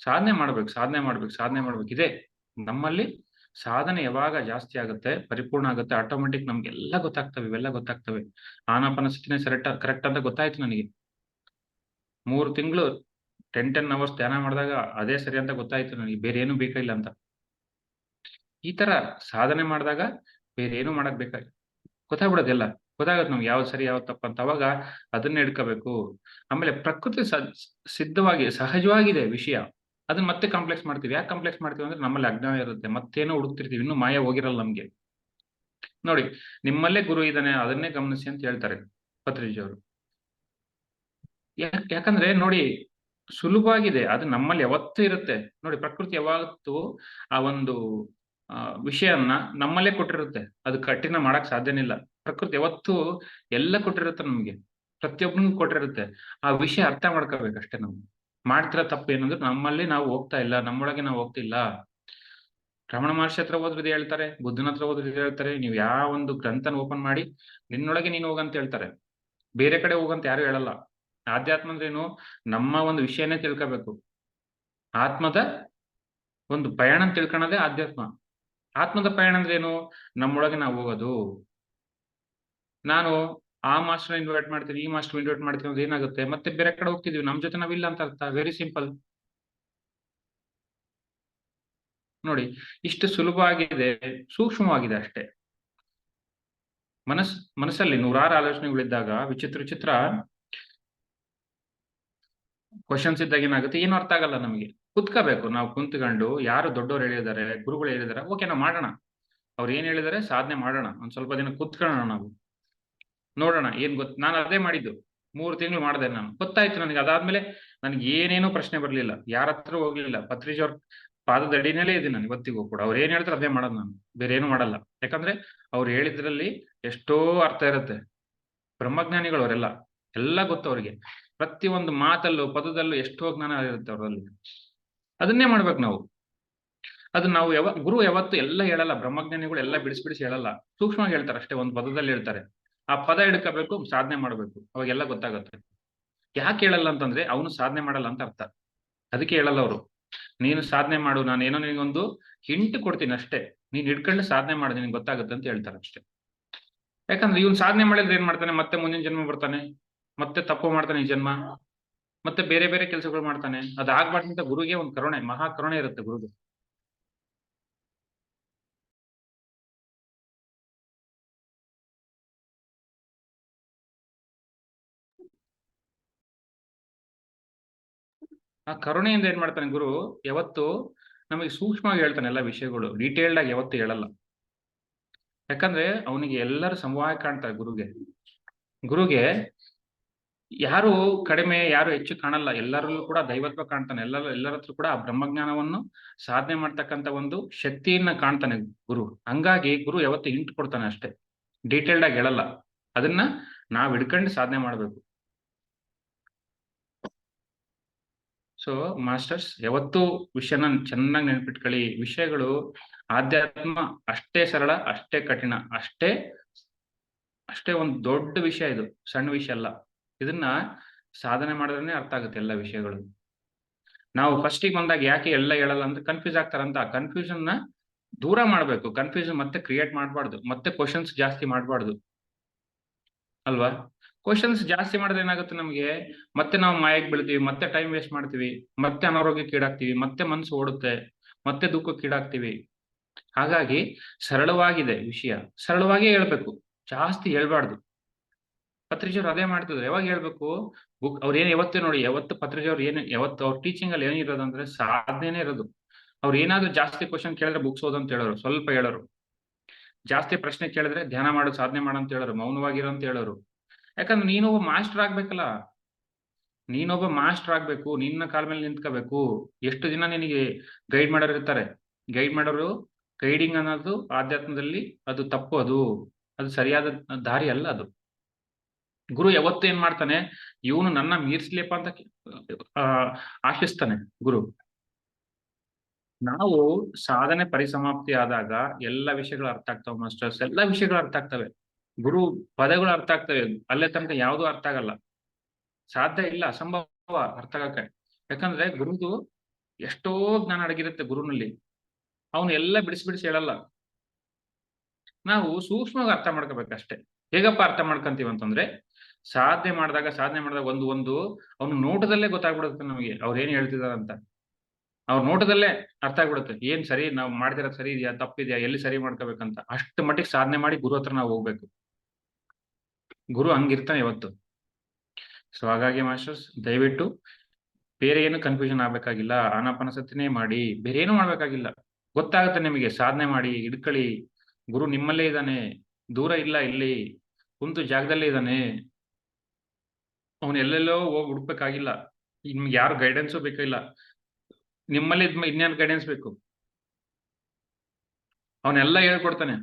Speaker 1: ಸಾಧನೆ ಮಾಡ್ಬೇಕು. ಇದೆ ನಮ್ಮಲ್ಲಿ ಸಾಧನೆ ಯಾವಾಗ ಜಾಸ್ತಿ ಆಗುತ್ತೆ, ಪರಿಪೂರ್ಣ ಆಗುತ್ತೆ, ಆಟೋಮೆಟಿಕ್ ನಮ್ಗೆಲ್ಲ ಗೊತ್ತಾಗ್ತವೆ, ಇವೆಲ್ಲ ಗೊತ್ತಾಗ್ತವೆ. ಆನಾಪಾನಸತಿನೇ ಕರೆಕ್ಟ್ ಅಂತ ಗೊತ್ತಾಯ್ತು ನನಗೆ. 3 ತಿಂಗಳು 10 ಅವರ್ಸ್ ಧ್ಯಾನ ಮಾಡಿದಾಗ ಅದೇ ಸರಿ ಅಂತ ಗೊತ್ತಾಯ್ತು ನನಗೆ, ಬೇರೆ ಏನು ಬೇಕಾಗಿಲ್ಲ ಅಂತ. ಈ ತರ ಸಾಧನೆ ಮಾಡಿದಾಗ ಬೇರೆ ಏನು ಮಾಡಕ್ ಬೇಕಾಗಿ ಗೊತ್ತಾಗ್ಬಿಡೋದೆಲ್ಲ. ಗೊತ್ತಾಗತ್ತೆ ನಮ್ಗೆ ಯಾವ್ದು ಸರಿ ಯಾವ್ದು ತಪ್ಪು ಅಂತ. ಅವಾಗ ಅದನ್ನ ಹಿಡ್ಕೋಬೇಕು. ಆಮೇಲೆ ಪ್ರಕೃತಿ ಸಿದ್ಧವಾಗಿ ಸಹಜವಾಗಿದೆ ವಿಷಯ. ಅದನ್ನ ಮತ್ತೆ ಕಾಂಪ್ಲೆಕ್ಸ್ ಮಾಡ್ತೀವಿ. ಯಾಕೆ ಕಾಂಪ್ಲೆಕ್ಸ್ ಮಾಡ್ತೀವಿ ಅಂದ್ರೆ ನಮ್ಮಲ್ಲಿ ಅಜ್ಞಾನ ಇರುತ್ತೆ, ಮತ್ತೇನೋ ಹುಡುಕ್ತಿರ್ತೀವಿ, ಇನ್ನೂ ಮಾಯ ಹೋಗಿರಲ್ಲ ನಮ್ಗೆ. ನೋಡಿ, ನಿಮ್ಮಲ್ಲೇ ಗುರು ಇದ್ದಾನೆ, ಅದನ್ನೇ ಗಮನಿಸಿ ಅಂತ ಹೇಳ್ತಾರೆ ಪತ್ರಿಜಿ ಅವರು. ಯಾಕಂದ್ರೆ ನೋಡಿ, ಸುಲಭವಾಗಿದೆ. ಅದು ನಮ್ಮಲ್ಲಿ ಯಾವತ್ತೂ ಇರುತ್ತೆ. ನೋಡಿ, ಪ್ರಕೃತಿ ಯಾವತ್ತೂ ಆ ಒಂದು ವಿಷಯನ್ನ ನಮ್ಮಲ್ಲೇ ಕೊಟ್ಟಿರುತ್ತೆ. ಅದು ಕಠಿಣ ಮಾಡಕ್ ಸಾಧ್ಯನಿಲ್ಲ. ಪ್ರಕೃತಿ ಯಾವತ್ತೂ ಎಲ್ಲ ಕೊಟ್ಟಿರುತ್ತೆ ನಮ್ಗೆ, ಪ್ರತಿಯೊಬ್ಬನಿಗೂ ಕೊಟ್ಟಿರುತ್ತೆ. ಆ ವಿಷಯ ಅರ್ಥ ಮಾಡ್ಕೋಬೇಕಷ್ಟೇ. ನಾವು ಮಾಡ್ತಿರೋ ತಪ್ಪು ಏನಂದ್ರೆ ನಮ್ಮಲ್ಲಿ ನಾವು ಹೋಗ್ತಾ ಇಲ್ಲ, ನಮ್ಮೊಳಗೆ ನಾವು ಹೋಗ್ತಿಲ್ಲ. ರಮಣ ಮಹರ್ಷಿ ಹತ್ರ ಹೋದ್ರೆ ಹೇಳ್ತಾರೆ, ಬುದ್ಧನ ಹತ್ರ ಹೋದ್ರೆ ಹೇಳ್ತಾರೆ, ನೀವು ಯಾವ ಒಂದು ಗ್ರಂಥನ ಓಪನ್ ಮಾಡಿ ನಿನ್ನೊಳಗೆ ನೀನು ಹೋಗಂತ ಹೇಳ್ತಾರೆ. ಬೇರೆ ಕಡೆ ಹೋಗಂತ ಯಾರು ಹೇಳಲ್ಲ. ಆಧ್ಯಾತ್ಮ ಅಂದ್ರೇನು? ನಮ್ಮ ಒಂದು ವಿಷಯನೇ ತಿಳ್ಕೋಬೇಕು. ಆತ್ಮದ ಒಂದು ಪಯಣ ತಿಳ್ಕೊಳ್ಳೋದೇ ಆಧ್ಯಾತ್ಮ. ಆತ್ಮದ ಪಯಣ ಅಂದ್ರೇನು? ನಮ್ಮೊಳಗೆ ನಾವು ಹೋಗೋದು. ನಾನು ಆ ಮಾಸ್ಟರ್ ಇನ್ವೈಟ್ ಮಾಡ್ತೀನಿ, ಈ ಮಾಸ್ಟರ್ ಇನ್ವೈಟ್ ಮಾಡ್ತೀನಿ ಅಂದ್ರೆ ಏನಾಗುತ್ತೆ? ಮತ್ತೆ ಬೇರೆ ಕಡೆ ಹೋಗ್ತಿದ್ವಿ, ನಮ್ ಜೊತೆ ನಾವಿಲ್ಲ ಅಂತ ಅರ್ಥ. Very simple. ನೋಡಿ, ಇಷ್ಟು ಸುಲಭವಾಗಿದೆ, ಸೂಕ್ಷ್ಮವಾಗಿದೆ ಅಷ್ಟೇ. ಮನಸ್ಸಲ್ಲಿ ನೂರಾರು ಆಲೋಚನೆಗಳಿದ್ದಾಗ ವಿಚಿತ್ರ ಕ್ವಶನ್ಸ್ ಇದ್ದಾಗ ಏನಾಗುತ್ತೆ? ಏನು ಅರ್ಥ ಆಗಲ್ಲ ನಮಗೆ. ಕುತ್ಕೋಬೇಕು. ನಾವು ಕುಂತ್ಕೊಂಡು ಯಾರು ದೊಡ್ಡವ್ರು ಹೇಳಿದ್ದಾರೆ, ಗುರುಗಳು ಹೇಳಿದಾರೆ, ಓಕೆ ನಾವು ಮಾಡೋಣ. ಅವ್ರು ಏನ್ ಹೇಳಿದಾರೆ ಸಾಧನೆ ಮಾಡೋಣ. ಒಂದ್ ಸ್ವಲ್ಪ ದಿನ ಕುತ್ಕೊಳ್ಳೋಣ, ನಾವು ನೋಡೋಣ ಏನ್ ನಾನು ಅದೇ ಮಾಡಿದ್ದು. 3 ತಿಂಗಳು ಮಾಡಿದೆ ನಾನು, ಗೊತ್ತಾಯ್ತು ನನಗೆ. ಅದಾದ್ಮೇಲೆ ನನ್ಗೆ ಏನೇನೋ ಪ್ರಶ್ನೆ ಬರ್ಲಿಲ್ಲ, ಯಾರ ಹತ್ರ ಹೋಗ್ಲಿಲ್ಲ. ಪತ್ರಿಜಿ ಅವ್ರ ಪಾದದ ಅಡಿನಲ್ಲೇ ಇದ್ದೀನಿ ನಾನು ಇವತ್ತಿಗೂ ಕೂಡ. ಅವ್ರು ಏನ್ ಹೇಳ್ತಾರೆ ಅದೇ ಮಾಡೋದು ನಾನು, ಬೇರೆ ಏನು ಮಾಡಲ್ಲ. ಯಾಕಂದ್ರೆ ಅವ್ರು ಹೇಳಿದ್ರಲ್ಲಿ ಎಷ್ಟೋ ಅರ್ಥ ಇರುತ್ತೆ. ಬ್ರಹ್ಮಜ್ಞಾನಿಗಳು ಅವರೆಲ್ಲ, ಎಲ್ಲ ಗೊತ್ತು ಅವ್ರಿಗೆ. ಪ್ರತಿಯೊಂದು ಮಾತಲ್ಲೂ ಪದದಲ್ಲೂ ಎಷ್ಟೋ ಜ್ಞಾನ ಇರುತ್ತೆ ಅವರಲ್ಲಿ. ಅದನ್ನೇ ಮಾಡ್ಬೇಕು ನಾವು. ಅದು ನಾವು ಗುರು ಯಾವತ್ತು ಎಲ್ಲ ಹೇಳಲ್ಲ. ಬ್ರಹ್ಮಜ್ಞಾನಿಗಳು ಎಲ್ಲ ಬಿಡಿಸಿ ಹೇಳಲ್ಲ, ಸೂಕ್ಷ್ಮವಾಗಿ ಹೇಳ್ತಾರೆ ಅಷ್ಟೇ. ಒಂದು ಪದದಲ್ಲಿ ಹೇಳ್ತಾರೆ, ಆ ಪದ ಹಿಡ್ಕೋಬೇಕು, ಸಾಧನೆ ಮಾಡ್ಬೇಕು, ಅವಾಗೆಲ್ಲ ಗೊತ್ತಾಗುತ್ತೆ. ಯಾಕೆ ಹೇಳಲ್ಲ ಅಂತಂದ್ರೆ ಅವನು ಸಾಧನೆ ಮಾಡಲ್ಲ ಅಂತ ಅರ್ಥ. ಅದಕ್ಕೆ ಹೇಳಲ್ಲ ಅವರು, ನೀನು ಸಾಧನೆ ಮಾಡು, ನಾನೇನೋ ನಿನಗೊಂದು ಹಿಂಟ್ ಕೊಡ್ತೀನಿ ಅಷ್ಟೇ, ನೀನ್ ಹಿಡ್ಕೊಂಡು ಸಾಧನೆ ಮಾಡು, ನಿನ್ಗೆ ಗೊತ್ತಾಗುತ್ತೆ ಅಂತ ಹೇಳ್ತಾರೆ ಅಷ್ಟೇ. ಯಾಕಂದ್ರೆ ಇವ್ನು ಸಾಧನೆ ಮಾಡಿದ್ರೆ ಏನ್ ಮಾಡ್ತಾನೆ, ಮತ್ತೆ ಮುಂದಿನ ಜನ್ಮ ಬರ್ತಾನೆ, ಮತ್ತೆ ತಪ್ಪು ಮಾಡ್ತಾನೆ ಈ ಜನ್ಮ, ಮತ್ತೆ ಬೇರೆ ಬೇರೆ ಕೆಲಸಗಳು ಮಾಡ್ತಾನೆ. ಅದಾಗ್ಬಾರ್ದಂತ ಗುರುಗೆ ಒಂದು ಕರುಣೆ, ಮಹಾ ಕರುಣೆ ಇರುತ್ತೆ ಗುರುಗೆ. ಆ ಕರುಣೆಯಿಂದ ಏನ್ ಮಾಡ್ತಾನೆ ಗುರು, ಯಾವತ್ತು ನಮಗೆ ಸೂಕ್ಷ್ಮವಾಗಿ ಹೇಳ್ತಾನೆ ಎಲ್ಲ ವಿಷಯಗಳು, ಡೀಟೇಲ್ಡ್ ಆಗಿ ಯಾವತ್ತು ಹೇಳಲ್ಲ. ಯಾಕಂದ್ರೆ ಅವನಿಗೆ ಎಲ್ಲರೂ ಸಮವಾಗಿ ಕಾಣ್ತಾರೆ ಗುರುಗೆ. ಗುರುಗೆ ಯಾರು ಕಡಿಮೆ ಯಾರು ಹೆಚ್ಚು ಕಾಣಲ್ಲ, ಎಲ್ಲರಲ್ಲೂ ಕೂಡ ದೈವತ್ವ ಕಾಣ್ತಾನೆ, ಎಲ್ಲರ ಹತ್ರ ಕೂಡ ಆ ಬ್ರಹ್ಮಜ್ಞಾನವನ್ನು ಸಾಧನೆ ಮಾಡ್ತಕ್ಕಂಥ ಒಂದು ಶಕ್ತಿಯನ್ನ ಕಾಣ್ತಾನೆ ಗುರು. ಹಂಗಾಗಿ ಗುರು ಯಾವತ್ತು ಹಿಂಟ್ ಕೊಡ್ತಾನೆ ಅಷ್ಟೇ, ಡೀಟೇಲ್ಡ್ ಆಗಿ ಹೇಳಲ್ಲ. ಅದನ್ನ ನಾವ್ ಹಿಡ್ಕೊಂಡು ಸಾಧನೆ ಮಾಡ್ಬೇಕು. ಸೊ ಮಾಸ್ಟರ್ಸ್, ಯಾವತ್ತೂ ವಿಷಯನ ಚೆನ್ನಾಗಿ ನೆನ್ಪಿಟ್ಕೊಳ್ಳಿ. ವಿಷಯಗಳು ಆಧ್ಯಾತ್ಮ ಅಷ್ಟೇ ಸರಳ, ಅಷ್ಟೇ ಕಠಿಣ, ಅಷ್ಟೇ ಒಂದು ದೊಡ್ಡ ವಿಷಯ. ಇದು ಸಣ್ಣ ವಿಷಯ ಅಲ್ಲ. ಇದನ್ನ ಸಾಧನೆ ಮಾಡಿದ್ರೆ ಅರ್ಥ ಆಗುತ್ತೆ ಎಲ್ಲ ವಿಷಯಗಳು. ನಾವು ಫಸ್ಟಿಗೆ ಬಂದಾಗ ಯಾಕೆ ಎಲ್ಲ ಹೇಳಲ್ಲ ಅಂದ್ರೆ ಕನ್ಫ್ಯೂಸ್ ಆಗ್ತಾರಂತ. ಕನ್ಫ್ಯೂಷನ್ ನ ದೂರ ಮಾಡ್ಬೇಕು. ಕನ್ಫ್ಯೂಷನ್ ಮತ್ತೆ ಕ್ರಿಯೇಟ್ ಮಾಡಬಾರ್ದು, ಮತ್ತೆ ಕ್ವಶನ್ಸ್ ಜಾಸ್ತಿ ಮಾಡಬಾರ್ದು ಅಲ್ವಾ. ಕ್ವಶನ್ಸ್ ಜಾಸ್ತಿ ಮಾಡಿದ್ರೆ ಏನಾಗುತ್ತೆ ನಮಗೆ, ಮತ್ತೆ ನಾವು ಮಾಯಕ್ಕೆ ಬೀಳ್ತೀವಿ, ಮತ್ತೆ ಟೈಮ್ ವೇಸ್ಟ್ ಮಾಡ್ತೀವಿ, ಮತ್ತೆ ಅನಾರೋಗ್ಯಕ್ಕೀಡಾಗ್ತೀವಿ, ಮತ್ತೆ ಮನಸ್ಸು ಓಡುತ್ತೆ, ಮತ್ತೆ ದುಃಖಕ್ಕೀಡಾಗ್ತೀವಿ. ಹಾಗಾಗಿ ಸರಳವಾಗಿದೆ ವಿಷಯ, ಸರಳವಾಗೇ ಹೇಳ್ಬೇಕು, ಜಾಸ್ತಿ ಹೇಳ್ಬಾರ್ದು. ಪತ್ರಿಜಿಯವ್ರು ಅದೇ ಮಾಡ್ತಿದ್ರು. ಯಾವಾಗ ಹೇಳ್ಬೇಕು, ಬುಕ್ ಅವ್ರು ಏನ್ ಯಾವತ್ತೇ ನೋಡಿ, ಯಾವತ್ತು ಪತ್ರಿಜಿಯವ್ರು ಏನ್ ಯಾವತ್ತು ಅವ್ರ ಟೀಚಿಂಗ್ ಅಲ್ಲಿ ಏನಿರೋದು ಅಂದ್ರೆ ಸಾಧನೆನೇ ಇರೋದು. ಅವ್ರು ಏನಾದ್ರು ಜಾಸ್ತಿ ಕ್ವಶನ್ ಕೇಳಿದ್ರೆ ಬುಕ್ಸ್ ಓದು ಅಂತ ಹೇಳೋರು, ಸ್ವಲ್ಪ ಹೇಳೋರು. ಜಾಸ್ತಿ ಪ್ರಶ್ನೆ ಕೇಳಿದ್ರೆ ಧ್ಯಾನ ಮಾಡು, ಸಾಧನೆ ಮಾಡು ಅಂತ ಹೇಳೋರು, ಮೌನವಾಗಿರೋ ಅಂತ ಹೇಳೋರು. ಯಾಕಂದ್ರೆ ನೀನೊಬ್ಬ ಮಾಸ್ಟರ್ ಆಗ್ಬೇಕಲ್ಲ, ನೀನೊಬ್ಬ ಮಾಸ್ಟರ್ ಆಗ್ಬೇಕು, ನಿನ್ನ ಕಾಲ ಮೇಲೆ ನಿಂತ್ಕೋಬೇಕು. ಎಷ್ಟು ದಿನ ನಿನಗೆ ಗೈಡ್ ಮಾಡೋರು ಇರ್ತಾರೆ, ಗೈಡ್ ಮಾಡೋರು. ಗೈಡಿಂಗ್ ಅನ್ನೋದು ಆಧ್ಯಾತ್ಮದಲ್ಲಿ ಅದು ತಪ್ಪು, ಅದು ಸರಿಯಾದ ದಾರಿ ಅಲ್ಲ ಅದು. ಗುರು ಯಾವತ್ತು ಏನ್ ಮಾಡ್ತಾನೆ, ಇವನು ನನ್ನ ಮೀರ್ಸ್ಲಿಪ್ಪ ಅಂತ ಆಶಿಸ್ತಾನೆ ಗುರು. ನಾವು ಸಾಧನೆ ಪರಿಸಮಾಪ್ತಿ ಆದಾಗ ಎಲ್ಲ ವಿಷಯಗಳು ಅರ್ಥ ಆಗ್ತಾವೆ ಮಾಸ್ಟರ್ಸ್, ಎಲ್ಲ ವಿಷಯಗಳು ಅರ್ಥ ಆಗ್ತವೆ. ಗುರು ಪದಗಳು ಅರ್ಥ ಆಗ್ತವೆ, ಅಲ್ಲೇ ತನಕ ಯಾವ್ದು ಅರ್ಥ ಆಗಲ್ಲ, ಸಾಧ್ಯ ಇಲ್ಲ, ಅಸಂಭವ ಅರ್ಥ ಆಗಕ್ಕೆ. ಯಾಕಂದ್ರೆ ಗುರುದು ಎಷ್ಟೋ ಜ್ಞಾನ ಅಡಗಿರುತ್ತೆ ಗುರುನಲ್ಲಿ, ಅವನು ಎಲ್ಲ ಬಿಡಿಸಿ ಬಿಡಿಸಿ ಹೇಳಲ್ಲ. ನಾವು ಸೂಕ್ಷ್ಮವಾಗಿ ಅರ್ಥ ಮಾಡ್ಕೋಬೇಕಷ್ಟೇ. ಹೇಗಪ್ಪ ಅರ್ಥ ಮಾಡ್ಕೊಂತೀವಿ ಅಂತಂದ್ರೆ, ಸಾಧನೆ ಮಾಡಿದಾಗ ಒಂದು ಅವನು ನೋಟದಲ್ಲೇ ಗೊತ್ತಾಗ್ಬಿಡುತ್ತೆ ನಮಗೆ ಅವ್ರು ಏನ್ ಹೇಳ್ತಿದಾರ ಅಂತ. ಅವ್ರ ನೋಟದಲ್ಲೇ ಅರ್ಥ ಆಗ್ಬಿಡುತ್ತೆ, ಏನ್ ಸರಿ ನಾವು ಮಾಡ್ತಿರೋದು ಸರಿ ಇದೆಯಾ, ತಪ್ಪಿದ್ಯಾ, ಎಲ್ಲಿ ಸರಿ ಮಾಡ್ಕೋಬೇಕಂತ. ಅಷ್ಟು ಮಟ್ಟಿಗೆ ಸಾಧನೆ ಮಾಡಿ ಗುರು ಹತ್ರ ನಾವು ಹೋಗ್ಬೇಕು. ಗುರು ಹಂಗಿರ್ತಾನೆ ಇವತ್ತು. ಸೊ ಹಾಗಾಗಿ ಮಾಸ್ಟರ್ಸ್, ದಯವಿಟ್ಟು ಬೇರೆ ಏನು ಕನ್ಫ್ಯೂಷನ್ ಆಗ್ಬೇಕಾಗಿಲ್ಲ. ಆನಾಪಾನಸತಿನೇ ಮಾಡಿ, ಬೇರೆ ಏನು ಮಾಡ್ಬೇಕಾಗಿಲ್ಲ. ಗೊತ್ತಾಗುತ್ತೆ ನಿಮಗೆ, ಸಾಧನೆ ಮಾಡಿ, ಹಿಡ್ಕೊಳ್ಳಿ. ಗುರು ನಿಮ್ಮಲ್ಲೇ ಇದ್ದಾನೆ, ದೂರ ಇಲ್ಲ, ಇಲ್ಲಿ ಕುಂತು ಜಾಗದಲ್ಲೇ ಇದ್ದಾನೆ. ಅವನು ಎಲ್ಲೆಲ್ಲೋ ಹೋಗಿ ಹುಡ್ಬೇಕಾಗಿಲ್ಲ. ನಿಮ್ಗೆ ಯಾರು ಗೈಡೆನ್ಸು ಬೇಕಾಗಿಲ್ಲ, ನಿಮ್ಮಲ್ಲಿ ಇನ್ಯಾರು ಗೈಡೆನ್ಸ್ ಬೇಕು. ಅವನೆಲ್ಲ ಹೇಳ್ಕೊಡ್ತಾನೆ.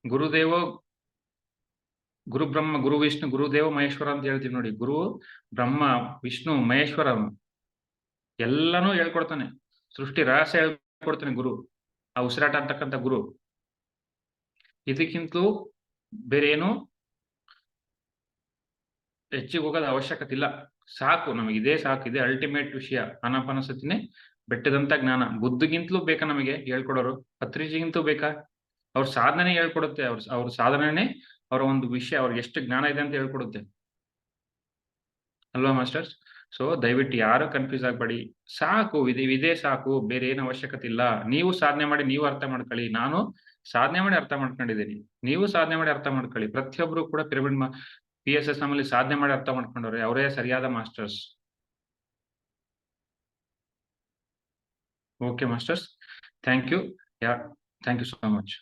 Speaker 1: ಗುರುದೇವೋ ಗುರು ಬ್ರಹ್ಮ ಗುರು ವಿಷ್ಣು ಗುರುದೇವ ಮಹೇಶ್ವರ ಅಂತ ಹೇಳ್ತೀವಿ ನೋಡಿ. ಗುರು ಬ್ರಹ್ಮ ವಿಷ್ಣು ಮಹೇಶ್ವರ, ಎಲ್ಲಾನು ಹೇಳ್ಕೊಡ್ತಾನೆ. ಸೃಷ್ಟಿ ರಹಸ್ಯ ಹೇಳ್ಕೊಡ್ತಾನೆ ಗುರು, ಆ ಉಸಿರಾಟ ಅಂತಕ್ಕಂಥ ಗುರು. ಇದಕ್ಕಿಂತಲೂ ಬೇರೆ ಏನು ಹೆಚ್ಚಿಗೆ ಹೋಗೋದ ಅವಶ್ಯಕತೆ ಇಲ್ಲ. ಸಾಕು, ನಮಗೆ ಇದೇ ಸಾಕು, ಇದೇ ಅಲ್ಟಿಮೇಟ್ ವಿಷಯ. ಆನಾಪಾನಸತಿನೇ ಬೆಟ್ಟದಂತ ಜ್ಞಾನ. ಬುದ್ಧಿಗಿಂತಲೂ ಬೇಕಾ ನಮಗೆ ಹೇಳ್ಕೊಡೋರು, ಪತ್ರಿಜಿಗಿಂತಲೂ ಬೇಕಾ? ಅವ್ರ ಸಾಧನೆ ಹೇಳ್ಕೊಡುತ್ತೆ, ಅವ್ರ ಸಾಧನೆನೇ ಅವರ ಒಂದು ವಿಷಯ, ಅವ್ರಿಗೆ ಎಷ್ಟು ಜ್ಞಾನ ಇದೆ ಅಂತ ಹೇಳ್ಕೊಡುತ್ತೆ ಅಲ್ವಾ ಮಾಸ್ಟರ್ಸ್. ಸೊ ದಯವಿಟ್ಟು ಯಾರು ಕನ್ಫ್ಯೂಸ್ ಆಗ್ಬೇಡಿ, ಸಾಕು, ಇದೇ ಸಾಕು, ಬೇರೆ ಏನು ಅವಶ್ಯಕತೆ ಇಲ್ಲ. ನೀವು ಸಾಧನೆ ಮಾಡಿ ನೀವು ಅರ್ಥ ಮಾಡ್ಕೊಳ್ಳಿ, ನಾನು ಸಾಧನೆ ಮಾಡಿ ಅರ್ಥ ಮಾಡ್ಕೊಂಡಿದ್ದೀನಿ, ನೀವು ಸಾಧನೆ ಮಾಡಿ ಅರ್ಥ ಮಾಡ್ಕೊಳ್ಳಿ. ಪ್ರತಿಯೊಬ್ರು ಕೂಡ ಪಿರಮಿಡ್ PSS ನಮ್ಮಲ್ಲಿ ಸಾಧನೆ ಮಾಡಿ ಅರ್ಥ ಮಾಡ್ಕೊಂಡವ್ರೆ, ಅವರೇ ಸರಿಯಾದ masters. Okay masters, thank you. Thank you so much.